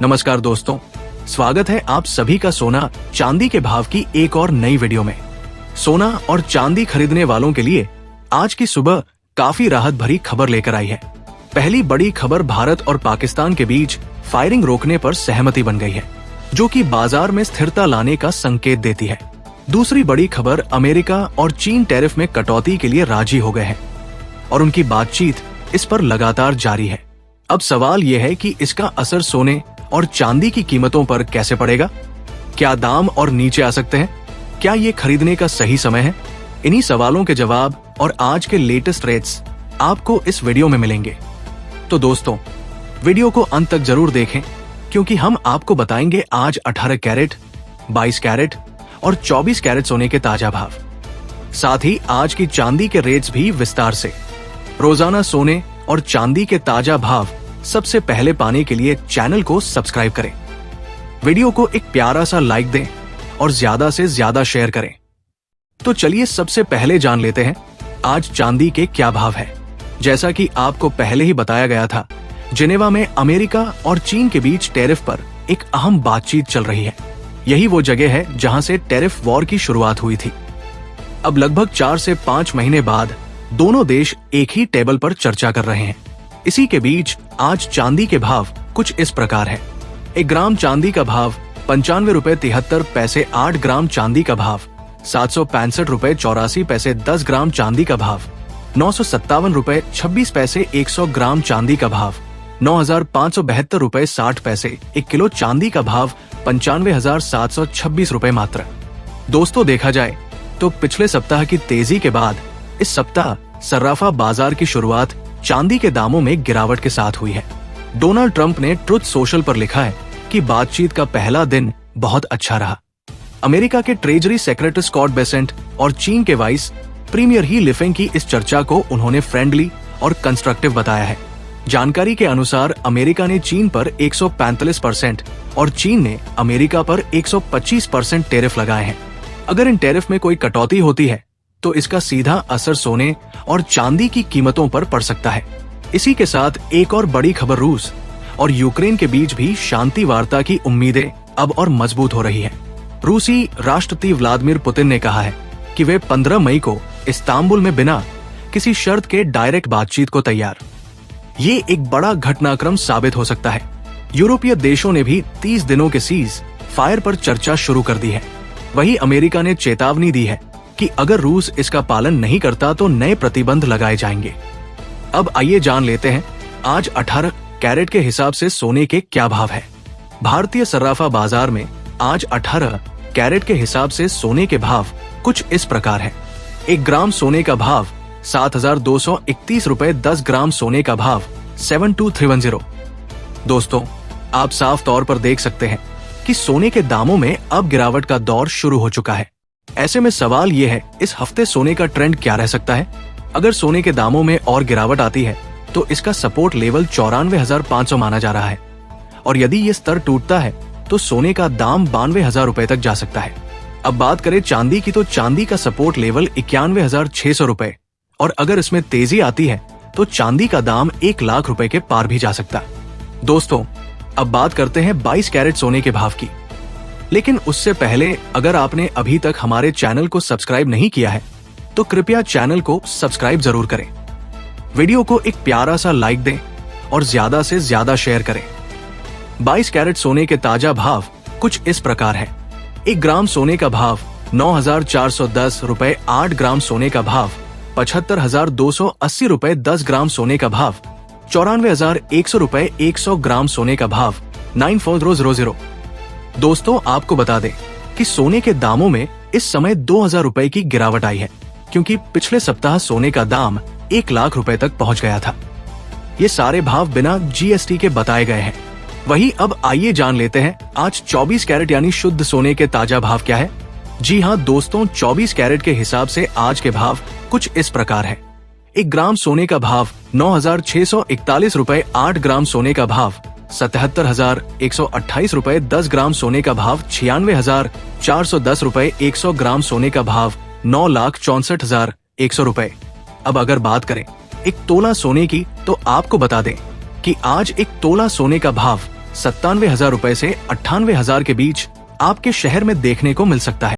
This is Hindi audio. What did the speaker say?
नमस्कार दोस्तों, स्वागत है आप सभी का सोना चांदी के भाव की एक और नई वीडियो में। सोना और चांदी खरीदने वालों के लिए आज की सुबह काफी राहत भरी खबर लेकर आई है। पहली बड़ी खबर भारत और पाकिस्तान के बीच फायरिंग रोकने पर सहमति बन गई है, जो कि बाजार में स्थिरता लाने का संकेत देती है। दूसरी बड़ी खबर अमेरिका और चीन टैरिफ में कटौती के लिए राजी हो गए हैं और उनकी बातचीत इस पर लगातार जारी है। अब सवाल यह है कि इसका असर सोने और चांदी की कीमतों पर कैसे पड़ेगा? क्या दाम और नीचे आ सकते हैं? क्या ये खरीदने का सही समय है? इन्हीं सवालों के जवाब और आज के लेटेस्ट रेट्स आपको इस वीडियो में मिलेंगे। तो दोस्तों, वीडियो को अंत तक जरूर देखें, क्योंकि हम आपको बताएंगे आज 18 कैरेट, 22 कैरेट और 24 कैरेट सोने के ताजा भाव। साथ ही आज की चांदी के रेट्स भी विस्तार से। रोजाना सोने और चांदी के ताजा भाव सबसे पहले पाने के लिए चैनल को सब्सक्राइब करें, वीडियो को एक प्यारा सा लाइक दें और ज्यादा से ज्यादा शेयर करें। तो चलिए सबसे पहले जान लेते हैं आज चांदी के क्या भाव है। जैसा कि आपको पहले ही बताया गया था, जिनेवा में अमेरिका और चीन के बीच टैरिफ पर एक अहम बातचीत चल रही है। यही वो जगह है जहां से टैरिफ वॉर की शुरुआत हुई थी। अब लगभग 4 से 5 महीने बाद दोनों देश एक ही टेबल पर चर्चा कर रहे हैं। इसी के बीच आज चांदी के भाव कुछ इस प्रकार है। 1 ग्राम चांदी का भाव 95.73 रुपए 8 ग्राम चांदी का भाव 765.84 रुपए 10 ग्राम चांदी का भाव 957.26 रुपए 100 ग्राम चांदी का भाव 9,572 रुपए 60 पैसे 1 किलो चांदी का भाव 95,726 रुपए मात्र। दोस्तों, देखा जाए तो पिछले सप्ताह की तेजी के बाद इस सप्ताह सर्राफा बाजार की शुरुआत चांदी के दामों में गिरावट के साथ हुई है। डोनाल्ड ट्रंप ने ट्रुथ सोशल पर लिखा है कि बातचीत का पहला दिन बहुत अच्छा रहा। अमेरिका के ट्रेजरी सेक्रेटरी स्कॉट बेसेंट और चीन के वाइस प्रीमियर ही लिफेंग की इस चर्चा को उन्होंने फ्रेंडली और कंस्ट्रक्टिव बताया है। जानकारी के अनुसार अमेरिका ने चीन पर 145% और चीन ने अमेरिका पर 125% टैरिफ लगाए हैं। अगर इन टैरिफ में कोई कटौती होती है तो इसका सीधा असर सोने और चांदी की कीमतों पर पड़ सकता है। इसी के साथ एक और बड़ी खबर, रूस और यूक्रेन के बीच भी शांति वार्ता की उम्मीदें अब और मजबूत हो रही है। रूसी राष्ट्रपति व्लादिमीर पुतिन ने कहा है कि वे 15 मई को इस्तांबुल में बिना किसी शर्त के डायरेक्ट बातचीत को तैयार। ये एक बड़ा घटनाक्रम साबित हो सकता है। यूरोपीय देशों ने भी 30 दिनों के सीज फायर पर चर्चा शुरू कर दी है। वहीं अमेरिका ने चेतावनी दी है कि अगर रूस इसका पालन नहीं करता तो नए प्रतिबंध लगाए जाएंगे। अब आइए जान लेते हैं आज 18 कैरेट के हिसाब से सोने के क्या भाव है। भारतीय सर्राफा बाजार में आज 18 कैरेट के हिसाब से सोने के भाव कुछ इस प्रकार है। 1 ग्राम सोने का भाव 7,231 रुपए 10 ग्राम सोने का भाव 72310। दोस्तों, आप साफ तौर पर देख सकते हैं कि सोने के दामों में अब गिरावट का दौर शुरू हो चुका है। ऐसे में सवाल यह है, इस हफ्ते सोने का ट्रेंड क्या रह सकता है? अगर सोने के दामों में और गिरावट आती है तो इसका सपोर्ट लेवल 94,500 माना जा रहा है, और यदि ये स्तर टूटता है तो सोने का दाम 92,000 रुपए तक जा सकता है। अब बात करें चांदी की, तो चांदी का सपोर्ट लेवल 91,600 रुपए, और अगर इसमें तेजी आती है तो चांदी का दाम 1 लाख रुपए के पार भी जा सकता। दोस्तों, अब बात करते हैं 22 कैरेट सोने के भाव की। लेकिन उससे पहले अगर आपने अभी तक हमारे चैनल को सब्सक्राइब नहीं किया है तो कृपया चैनल को सब्सक्राइब जरूर करें, वीडियो को एक प्यारा सा लाइक दें और ज्यादा से ज्यादा शेयर करें। 22 कैरेट सोने के ताजा भाव कुछ इस प्रकार है। 1 ग्राम सोने का भाव 9,410 रुपए 8 ग्राम सोने का भाव 75,280 रुपए 10 ग्राम सोने का भाव 94,100 रुपए 100 ग्राम सोने का भाव 94,000। दोस्तों, आपको बता दें कि सोने के दामों में इस समय 2,000 रुपए की गिरावट आई है, क्योंकि पिछले सप्ताह सोने का दाम 1 लाख रुपए तक पहुंच गया था। ये सारे भाव बिना जीएसटी के बताए गए हैं। वहीं अब आइए जान लेते हैं आज 24 कैरेट यानी शुद्ध सोने के ताजा भाव क्या है। जी हाँ दोस्तों, 24 कैरेट के हिसाब से आज के भाव कुछ इस प्रकार है। 1 ग्राम सोने का भाव 9,641 रुपए 8 ग्राम सोने का भाव 77,128 रुपए 10 ग्राम सोने का भाव 96,410 रुपए 100 ग्राम सोने का भाव 9,64,100 रुपए। अब अगर बात करें 1 तोला सोने की, तो आपको बता दें कि आज 1 तोला सोने का भाव 97,000 रुपए से 98,000 के बीच आपके शहर में देखने को मिल सकता है।